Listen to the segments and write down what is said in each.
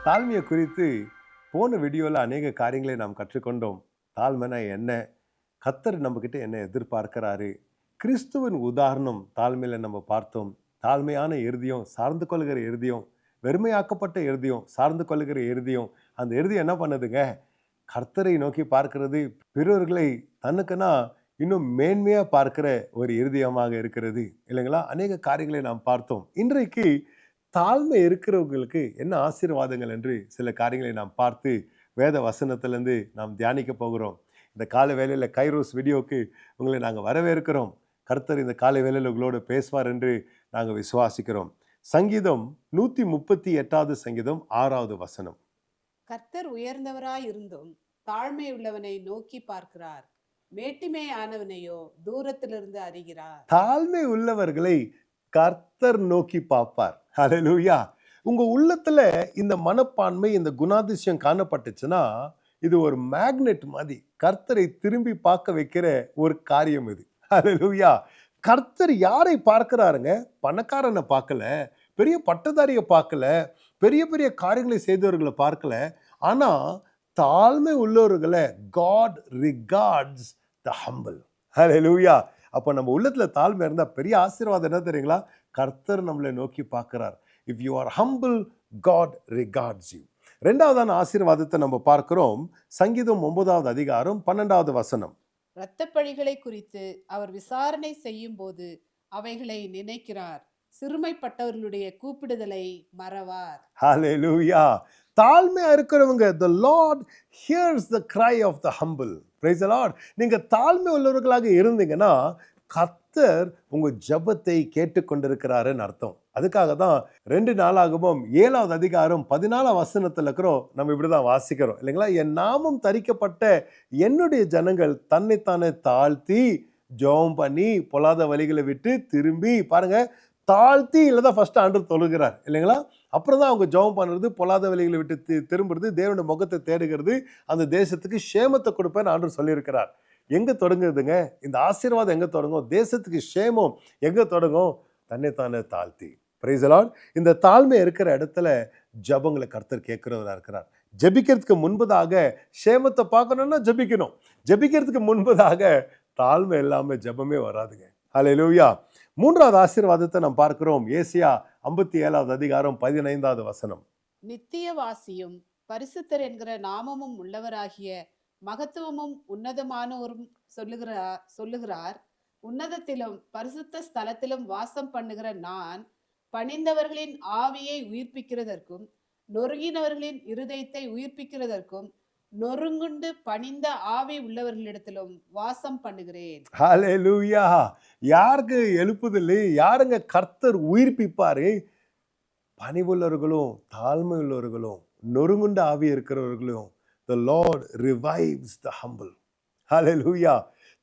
தாழ்மையை குறித்து போன வீடியோவில் அநேக காரியங்களை நாம் கற்றுக்கொண்டோம். தாழ்மைனா என்ன, கர்த்தர் நம்மக்கிட்ட என்ன எதிர்பார்க்கிறாரு, கிறிஸ்துவின் உதாரணம் தாழ்மையில் நம்ம பார்த்தோம். தாழ்மையான இருதயம், சார்ந்து கொள்கிற இருதயம், வெறுமையாக்கப்பட்ட இருதயம், சார்ந்து கொள்கிற இருதயம். அந்த இருதயம் என்ன பண்ணுதுங்க? கர்த்தரை நோக்கி பார்க்கிறது, பிறர்களை தனக்குன்னா இன்னும் மேன்மையாக பார்க்கிற ஒரு இருதயமாக இருக்கிறது இல்லைங்களா? அநேக காரியங்களை நாம் பார்த்தோம். இன்றைக்கு தாழ்மை இருக்கிறவங்களுக்கு என்ன ஆசீர்வாதங்கள் என்று சில காரியங்களை நாம் பார்த்து வேத வசனத்திலிருந்து நாம் தியானிக்க போகிறோம். இந்த காலை வேளையில் கைரோஸ் வீடியோக்கு உங்களை நாங்கள் வரவேற்கிறோம். கர்த்தர் இந்த காலை வேளையில் உங்களோடு பேசுவார் என்று நாங்கள் விசுவாசிக்கிறோம். சங்கீதம் 138வது சங்கீதம் 6வது வசனம். கர்த்தர் உயர்ந்தவராய் இருந்தும் தாழ்மை உள்ளவனை நோக்கி பார்க்கிறார், மேட்டிமை ஆனவனையோ தூரத்திலிருந்து அறிகிறார். தாழ்மை உள்ளவர்களை கர்த்தர் நோக்கி பார்ப்பார். ஹல்லேலூயா. உங்க உள்ளத்துல இந்த மனப்பான்மை, இந்த குணாதிசயம் காணப்பட்டுச்சுன்னா இது ஒரு மேக்னெட் மாதிரி கர்த்தரை திரும்பி பார்க்க வைக்கிற ஒரு காரியம் இது. ஹல்லேலூயா. கர்த்தர் யாரை பார்க்கிறாருங்க? பணக்காரனை பார்க்கல, பெரிய பட்டதாரியை பார்க்கல, பெரிய பெரிய காரியங்களை செய்தவர்களை பார்க்கல. ஆனா தாழ்மை உள்ளவர்களை God regards the humble. ஹல்லேலூயா. அப்போ நம்ம உள்ளத்துல தாழ்மை இருந்தால் பெரிய ஆசீர்வாதம் என்ன தெரியுங்களா? கர்த்தர் நம்மளை நோக்கி பார்க்கிறார். If you are humble, God regards you. ரெண்டாவதான ஆசீர்வாதத்தை நம்ம பார்க்கிறோம். சங்கீதம் 9வது அதிகாரம் 12வது வசனம். இரத்தப்பழிகளை குறித்து அவர் விசாரணை செய்யும் போது அவைகளை நினைக்கிறார், சிறுமைப்பட்டவர்களுடைய கூப்பிடுதலை மறவார். ஹல்லேலூயா. தாழ்மையா இருக்கிறவங்க, the Lord hears the cry of the humble. Praise the Lord. நீங்க தாழ்மை உள்ளவர்களாக இருந்தீங்கன்னா கர்த்தர் உங்க ஜெபத்தை கேட்டுக்கொண்டிருக்கிறாருன்னு அர்த்தம். அதுக்காக தான் 2 நாளாகமம் 7வது அதிகாரம் 14வது வசனத்துல இருக்கிறோம். நம்ம இப்படிதான் வாசிக்கிறோம் இல்லைங்களா? என் நாமம் தரிக்கப்பட்ட என்னுடைய ஜனங்கள் தன்னைத்தானே தாழ்த்தி ஜெபம் பண்ணி பொல்லாத வழிகளை விட்டு திரும்பி, பாருங்க, தாழ்த்தி இல்லதான் ஃபர்ஸ்ட் ஆண்டவர் தொழுகிறார் இல்லைங்களா? அப்புறம் தான் அவங்க ஜெபம் பண்ணுறது, பொல்லாத வழிகளை விட்டு திரும்புறது, தேவனுடைய முகத்தை தேடுகிறது, அந்த தேசத்துக்கு சேமத்தை கொடுப்பேன்னு ஆண்டவர் சொல்லியிருக்கிறார். எங்க தொடங்குதுங்க இந்த ஆசீர்வாதம்? எங்க தொடங்கும்? தேசத்துக்கு சேமம் எங்க தொடங்கும்? தன்னைத்தானே தாழ்த்தி. Praise the Lord. இந்த தாழ்மை இருக்கிற இடத்துல ஜெபங்களை கர்த்தர் கேட்கிறவரா இருக்கிறார். ஜெபிக்கிறதுக்கு முன்பதாக சேமத்தை பார்க்கணும்னா ஜெபிக்கணும். ஜெபிக்கிறதுக்கு முன்பதாக தாழ்மை இல்லாம ஜெபமே வராதுங்க. ஹல்லேலூயா. மூன்றாவது ஆசீர்வாதத்தை நாம் பார்க்கிறோம். ஏசாயா 57வது அதிகாரம் 15வது வசனம். நித்தியவாசியும் பரிசுத்தர் என்கிற நாமமும் உள்ளவராகிய மகத்துவமும் உன்னதமானோரும் சொல்லுகிறார், உன்னதத்திலும் பரிசுத்த ஸ்தலத்திலும் வாசம் பண்ணுகிற நான் பணிந்தவர்களின் ஆவியை உயிர்ப்பிக்கிறதற்கும் நொறுங்கினவர்களின் இருதயத்தை உயிர்ப்பிக்கிறதற்கும் நொறுங்குண்டு பணிந்த ஆவி உள்ளவர்களிடத்திலும் வாசம் பண்ணுகிறேன். ஹல்லேலூயா. யாருக்கு எழுப்புதல்? யாருங்க கர்த்தர் உயிர்ப்பிப்பாரு? பணிவுள்ளவர்களும் தாழ்மை உள்ளவர்களும் நொறுங்குண்ட ஆவி இருக்கிறவர்களும். The Lord revives the humble. Hallelujah.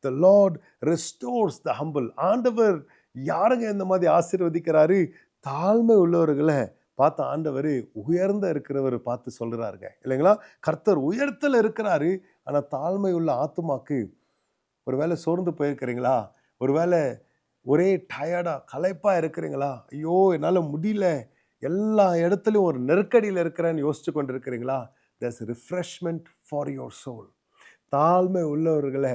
The Lord restores the humble. ஆண்டவர் யாருங்க இந்த மாதிரி ஆசீர்வதிக்கிறாரு? தாழ்மை உள்ளவர்களை பார்த்து ஆண்டவர் உயர்ந்த இருக்கிறவர் பார்த்து சொல்றாருங்க இல்லைங்களா? கர்த்தர் உயர்த்தல இருக்கிறாரு. ஆனா தாழ்மை உள்ள ஆத்துமாக்கு, ஒருவேளை சோர்ந்து போயிருக்கிறீங்களா? ஒருவேளை ஒரே டயர்டா களைப்பா இருக்கிறீங்களா? ஐயோ என்னால முடியல, எல்லா இடத்துலையும் ஒரு நெருக்கடியில் இருக்கிறேன்னு யோசிச்சு கொண்டு இருக்கிறீங்களா? There's a refreshment for your soul. தாழ்மை உள்ளவர்களை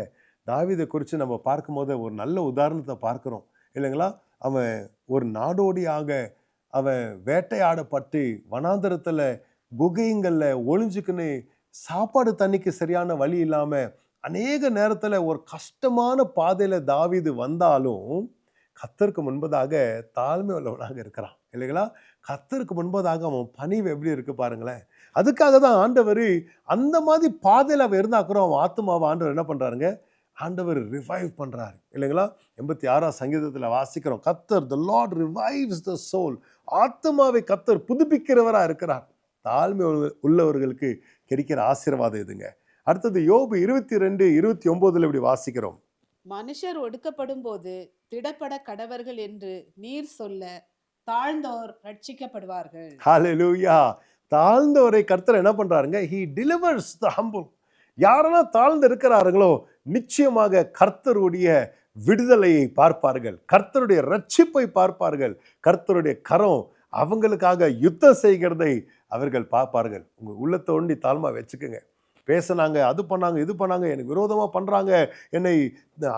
தாவீதை குறித்து நம்ம பார்க்கும்போது ஒரு நல்ல உதாரணத்தை பார்க்கிறோம் இல்லைங்களா? அவன் ஒரு நாடோடியாக அவன் வேட்டையாடப்பட்டு வனாந்தரத்தில் குகைங்களில் ஒளிஞ்சுக்குன்னு சாப்பாடு தண்ணிக்கு சரியான வழி இல்லாமல் அநேக நேரத்தில் ஒரு கஷ்டமான பாதையில் தாவீது வந்தாலும் கர்த்தருக்கு முன்பதாக தாழ்மை உள்ளவனாக இருக்கிறான் இல்லைங்களா? கர்த்தருக்கு முன்பதாக அவன் பணிவு எப்படி இருக்கு பாருங்களேன். அதுக்காக தான் ஆண்டவர் அந்த மாதிரி பாதையில் அவன் இருந்தாக்கிறோம். அவன் ஆத்துமாவை ஆண்டவர் என்ன பண்ணுறாருங்க? ஆண்டவர் ரிவைவ் பண்ணுறாரு இல்லைங்களா? 86ஆம் சங்கீதத்தில் வாசிக்கிறோம், கர்த்தர் the Lord revives the soul. ஆத்துமாவை கர்த்தர் புதுப்பிக்கிறவராக இருக்கிறார். தாழ்மை உள்ளவர்களுக்கு கிடைக்கிற ஆசீர்வாதம் இதுங்க. அடுத்தது யோபு 22:29 இப்படி வாசிக்கிறோம். மனுஷர் ஒடுக்கப்படும் போது திடப்பட கடவர்கள் என்று நீர் சொல்ல தாழ்ந்தோர் ரட்சிக்கப்படுவார்கள். ஹல்லேலூயா. தாழ்ந்தவரை கர்த்தர் என்ன பண்றாருங்க? He delivers the humble. யாரெல்லாம் தாழ்ந்து இருக்கிறார்களோ நிச்சயமாக கர்த்தருடைய விடுதலையை பார்ப்பார்கள், கர்த்தருடைய ரட்சிப்பை பார்ப்பார்கள். கர்த்தருடைய கரம் அவங்களுக்காக யுத்தம் செய்கிறதை அவர்கள் பார்ப்பார்கள். உங்க உள்ளத்தை ஒண்டி தாழ்மா வச்சுக்கோங்க. பேசுனாங்க, அது பண்ணாங்க, இது பண்ணாங்க, எனக்கு விரோதமா பண்றாங்க, என்னை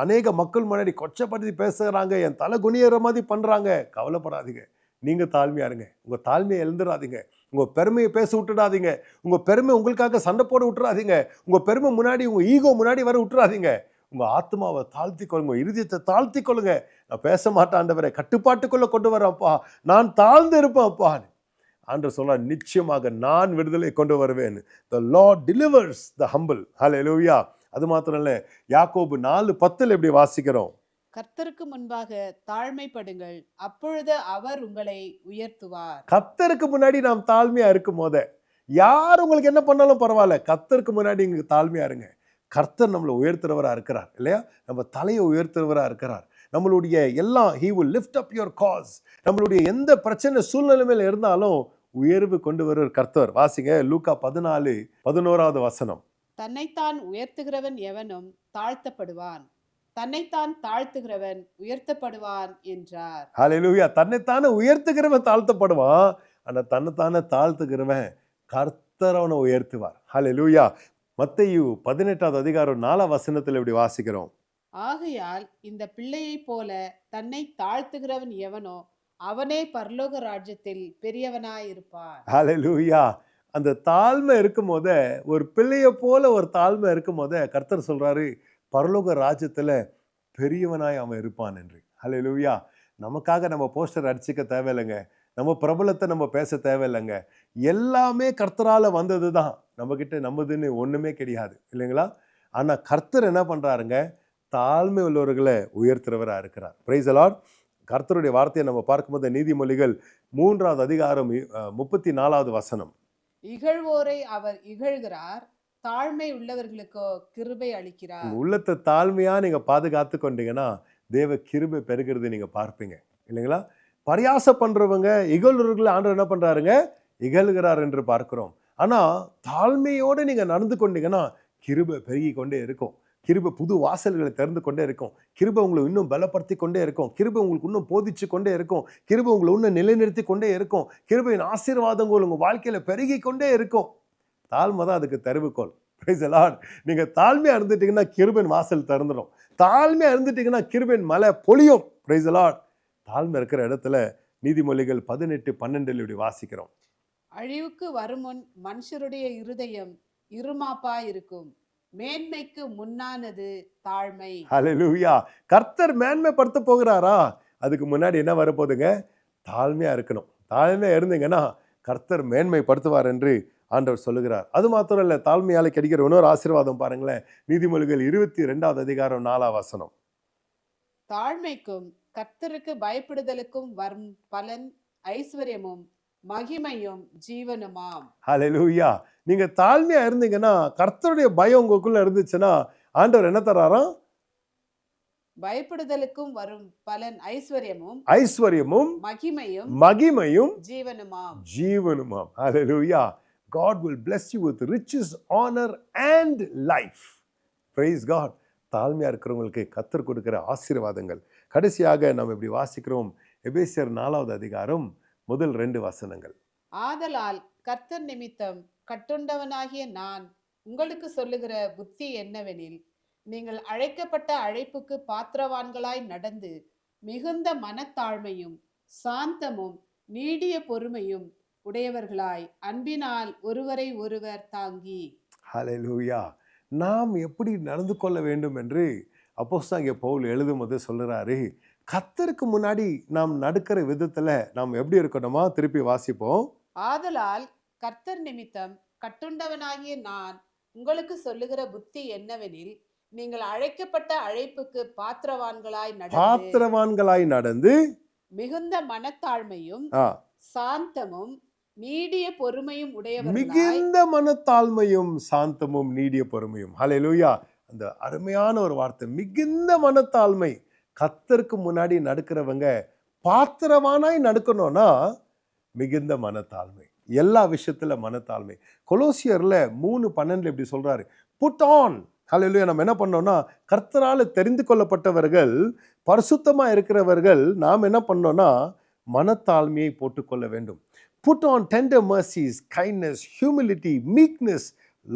அநேக மக்கள் முன்னாடி கொச்சப்படுத்தி பேசுறாங்க, என் தலை குனியற மாதிரி பண்றாங்க. கவலைப்படாதீங்க, நீங்க தாழ்மையா இருங்க. உங்க தாழ்மையை எழுந்துடாதீங்க. உங்க பெருமையை பேச விட்டுடாதீங்க. உங்க பெருமை உங்களுக்காக சண்டை போட விட்டுறாதீங்க. உங்க பெருமை முன்னாடி, உங்க ஈகோ முன்னாடி வர விட்டுறாதீங்க. உங்க ஆத்மாவை தாழ்த்தி கொள்ளுங்க, இருதயத்தை தாழ்த்தி கொள்ளுங்க. நான் பேச மாட்டேன் ஆண்டவரை, கட்டுப்பாட்டுக்குள்ள கொண்டு வரப்பா, நான் தாழ்ந்து இருப்பேன் அப்பா. ஆண்டவர் சொல்றார், நிச்சயமாக நான் விடுதலை கொண்டு வருவேன். The Lord delivers the humble. Hallelujah. அது மாத்திரம் இல்ல, யாக்கோபு 4:10 எப்படி வாசிக்கிறோம்? கர்த்தருக்கு முன்பாக தாழ்மைப்படுங்கள், அப்பொழுது அவர் உங்களை உயர்த்துவார். கர்த்தருக்கு முன்னாடி நாம் தாழ்மையா இருக்கும் போத யார் உங்களுக்கு என்ன பண்ணாலும் பரவாயில்ல, கர்த்தருக்கு முன்னாடி இங்க தாழ்மையா இருங்க. கர்த்தர் நம்மளை உயர்த்துறவரா இருக்கிறார் இல்லையா? நம்ம தலையை உயர்த்துறவரா இருக்கிறார். நம்மளுடைய எல்லாம் he will lift up your cause. நம்மளுடைய எந்த பிரச்சனை சூழ்நிலைமையில இருந்தாலும் உயர்வு கொண்டு வருவர் கர்த்தர். வாசிங்க லூக்கா 14:11. தன்னைத்தான் உயர்த்துகிறவன் எவனும் தாழ்த்தப்படுவான், தன்னைத்தான் தாழ்த்துகிறவன் உயர்த்தப்படுவான் என்றார். ஹல்லேலூயா. தன்னைத்தானே உயர்த்துகிறவன் தாழ்த்தப்படுவான், ஆனா தன்னைத்தானே தாழ்த்துகிறவன் கர்த்தர் அவனை உயர்த்துவார். ஹல்லேலூயா. மத்தேயு 18:4 இப்படி வாசிக்கிறோம். ஆகையால் இந்த பிள்ளையைப் போல தன்னை தாழ்த்துகிறவன் எவனோ அவனே பரலோக ராஜ்யத்தில் பெரியவனாயிருப்பான். ஹல்லேலூயா. அந்த தாழ்மை இருக்கும் போதே, ஒரு பிள்ளைய போல ஒரு தாழ்மை இருக்கும் போதே கர்த்தர் சொல்றாரு, பரலோக ராஜ்யத்துல பெரியவனாய் அவன் இருப்பான் என்று. ஹல்லேலூயா. நமக்காக நம்ம போஸ்டர் அடிச்சுக்க தேவையில்லைங்க, நம்ம பிரபலத்தை நம்ம பேச தேவையில்லைங்க. எல்லாமே கர்த்தரால வந்தது தான். நம்மக்கிட்ட நம்மதுன்னு ஒண்ணுமே கிடையாது இல்லைங்களா? ஆனா கர்த்தர் என்ன பண்றாருங்க, தாழ்மை உள்ளவர்களை உயர்த்துறவரா இருக்கிறார். Praise the Lord. கர்த்தருடைய வார்த்தையை நம்ம பார்க்கும்போது நீதிமொழிகள் 3:34. இகழ்வோரை அவர் இகழ்கிறார், தாழ்மை உள்ளவர்களுக்கோ கிருபை அளிக்கிறார். உங்க உள்ளத்தை தாழ்மையா நீங்க பாதுகாத்து கொண்டீங்கன்னா தேவ கிருபை பெருகிறது நீங்க பார்ப்பீங்க இல்லைங்களா? பரியாசம் பண்றவங்க, இகழ்வர்களை ஆண்டவர் என்ன பண்றாருங்க, இகழ்கிறார் என்று பார்க்கிறோம். ஆனா தாழ்மையோடு நீங்க நடந்து கொண்டீங்கன்னா கிருபை பெருகி கொண்டே இருக்கும். கிருபை புது வாசல்களை திறந்து கொண்டே இருக்கும். கிருபை உங்களை இன்னும் பலப்படுத்தி கொண்டே இருக்கும். கிருபை உங்களுக்கு இன்னும் போதிச்சு கொண்டே இருக்கும். கிருபை உங்களை இன்னும் நிலைநிறுத்தி கொண்டே இருக்கும். கிருபையின் ஆசீர்வாதங்கள் உங்க வாழ்க்கையில பெருகி கொண்டே இருக்கும். தாழ்மை தான் அதுக்கு தெருவுக்கோள். Praise the Lord. நீங்க தாழ்மையா இருந்துட்டீங்கன்னா கிருபையின் வாசல் திறந்துடும். தாழ்மையா இருந்துட்டீங்கன்னா கிருபையின் மலை பொழியும். Praise the Lord. தாழ்மை இருக்கிற இடத்துல நீதிமொழிகள் 18:12 இப்படி வாசிக்கிறோம். அழிவுக்கு வருமுன் மனுஷருடைய இருதயம் இருமாப்பா இருக்கும், மேன்மைக்கு முன்னானது தாழ்மை. ஹல்லேலூயா. கர்த்தர் மேன்மைப்படுத்த போகிறாரா? அதுக்கு முன்னாடி என்ன வரப்போகுதுங்க? தாழ்மையா இருக்கணும். தாழ்மையா இருந்தீங்கன்னா கர்த்தர் மேன்மைப்படுத்துவார் என்று ஆண்டவர் சொல்லுகிறார். அது மாத்திரம் இல்ல, தாழ்மையால கிடைக்கிற இன்னொரு ஆசீர்வாதம் பாருங்களேன். நீதிமொழிகள் 22:4. தாழ்மைக்கும் கர்த்தருக்கு பயப்படுதலுக்கும் வரும் பலன் ஐஸ்வர்யமும் மகிமையும் ஜீவனுமாம். ஹல்லேலூயா. நீங்க தாழ்மையா இருந்தீங்கன்னா, கர்த்தருடைய பயம் உங்களுக்குள்ள இருந்துச்சுன்னா ஆண்டவர் என்ன தராராம்? பயப்படுதலுக்கும் வரும் பலன் ஐஸ்வர்யமும் மகிமையும் ஜீவனுமாம். ஹல்லேலூயா. God will bless you with riches, honor and life. Praise God. தாழ்மையா இருக்கிறவங்களுக்கு கர்த்தர் கொடுக்கிற ஆசீர்வாதங்கள். கடைசியாக நாம் இப்படி வாசிக்கிறோம். எபேசியர் 4:2. ஆதலால் கர்த்தர் நிமித்தம் கட்டுண்டவனாகிய நான் உங்களுக்கு சொல்லுகிற புத்தி என்னவெனில், நீங்கள் அழைக்கப்பட்ட அழைப்புக்கு பாத்திரவான்களாய் நடந்து மிகுந்த மனத்தாழ்மையும் சாந்தமும் நீடிய பொறுமையும் உடையவர்களாய் அன்பினால் ஒருவரை ஒருவர் தாங்கி. ஹல்லேலூயா. நாம் எப்படி நடந்து கொள்ள வேண்டும் என்று அப்போஸ்தலனாகிய பவுல் எழுதும்போது சொல்லுறாரு. கர்த்தருக்கு முன்னாடி நாம் நடக்கிற விதத்துல நாம் எப்படி இருக்கணுமா? திருப்பி வாசிப்போம். ஆதலால் கர்த்தர் நிமித்தம் கட்டுண்டவனாகிய நான் உங்களுக்கு சொல்லுகிற புத்தி என்னவெனில், நீங்கள் அழைக்கப்பட்ட அழைப்புக்கு பாத்திரவான்களாய் நடந்து மிகுந்த மனத்தாழ்மையும் சாந்தமும் நீடிய பொறுமையும் உடையவர்களாய். மிகுந்த மனத்தாழ்மையும் சாந்தமும் நீடிய பொறுமையும். ஹல்லேலூயா. அந்த அருமையான ஒரு வார்த்தை, மிகுந்த மனத்தாழ்மை. கர்த்தருக்கு முன்னாடி நடக்கிறவங்க பாத்திரவானாய் நடக்கணும்னா மிகுந்த மனத்தாழ்மை. எல்லா விஷயத்துல மனத்தாழ்மை. கொலோசியர்ல 3:12 இப்படி சொல்றாரு, புட் ஆன். ஹல்லேலூயா. நம்ம என்ன பண்ணோம்னா, கர்த்தரால தெரிந்து கொள்ளப்பட்டவர்கள், பரிசுத்தமா இருக்கிறவர்கள் நாம் என்ன பண்ணோம்னா மனத்தாழ்மையை போட்டுக்கொள்ள வேண்டும். Put on tender mercies, kindness, humility, meekness,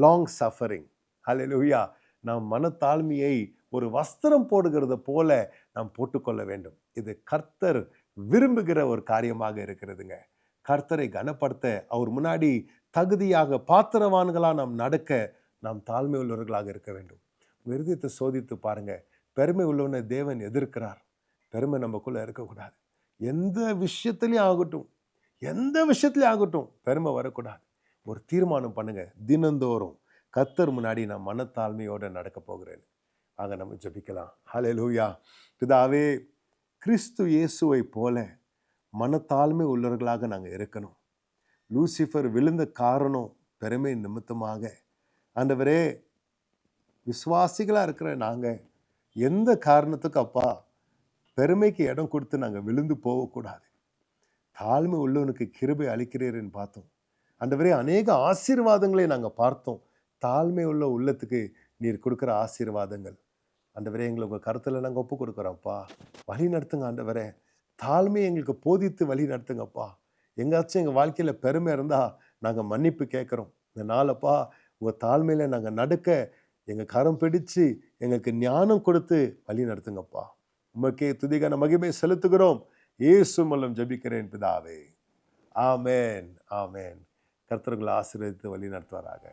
long suffering. Hallelujah. நாம் மனத்தாழ்மையை ஒரு வஸ்திரம் போடுகிறத போல நாம் போட்டுக்கொள்ள வேண்டும். இது கர்த்தர் விரும்புகிற ஒரு காரியமாக இருக்கிறதுங்க. கர்த்தரை கனப்படுத்த அவர் முன்னாடி தகுதியாக பாத்திரவான்களா நாம் நடக்க நாம் தாழ்மை உள்ளவர்களாக இருக்க வேண்டும். விருதத்தை சோதித்து பாருங்க. பெருமை உள்ளவனை தேவன் எதிர்க்கிறார். பெருமை நமக்குள்ள இருக்கக்கூடாது. எந்த விஷயத்திலையும் ஆகட்டும் பெருமை வரக்கூடாது. ஒரு தீர்மானம் பண்ணுங்க. தினந்தோறும் கர்த்தர் முன்னாடி நான் மனத்தாழ்மையோடு நடக்க போகிறேன். ஆக நம்ம ஜெபிக்கலாம். ஹல்லேலூயா. பிதாவே, கிறிஸ்து இயேசுவை போல மனத்தாழ்மை உள்ளவர்களாக நாங்கள் இருக்கணும். லூசிஃபர் விழுந்த காரணம் பெருமை நிமித்தமாக. ஆண்டவரே, விசுவாசிகளா இருக்கிற நாங்கள் எந்த காரணத்துக்கு அப்பா பெருமைக்கு இடம் கொடுத்து நாங்கள் விழுந்து போகக்கூடாது. தாழ்மை உள்ளவனுக்கு கிருபை அளிக்கிறீர்னு பார்த்தோம். ஆண்டவரே, அநேக ஆசீர்வாதங்களை நாங்கள் பார்த்தோம். தாழ்மை உள்ள உள்ளத்துக்கு நீர் கொடுக்குற ஆசீர்வாதங்கள் ஆண்டவரே, எங்களை உங்கள் கருத்தில் நாங்கள் ஒப்பு கொடுக்குறோம்ப்பா. வழி நடத்துங்க ஆண்டவரே. தாழ்மையை எங்களுக்கு போதித்து வழி நடத்துங்கப்பா. எங்காச்சும் எங்கள் வாழ்க்கையில் பெருமை இருந்தால் நாங்கள் மன்னிப்பு கேட்குறோம். இந்த நாளப்பா உங்கள் தாழ்மையில் நாங்கள் நடக்க எங்கள் கரம் பிடிச்சு எங்களுக்கு ஞானம் கொடுத்து வழி நடத்துங்கப்பா. உமக்கே துதிகான மகிமை செலுத்துகிறோம். இயேசு மூலம் ஜெபிக்கிறேன் பிதாவே. ஆமேன், ஆமேன். கர்த்தர்களை ஆசீர்வதித்து வழி நடத்துவாராக.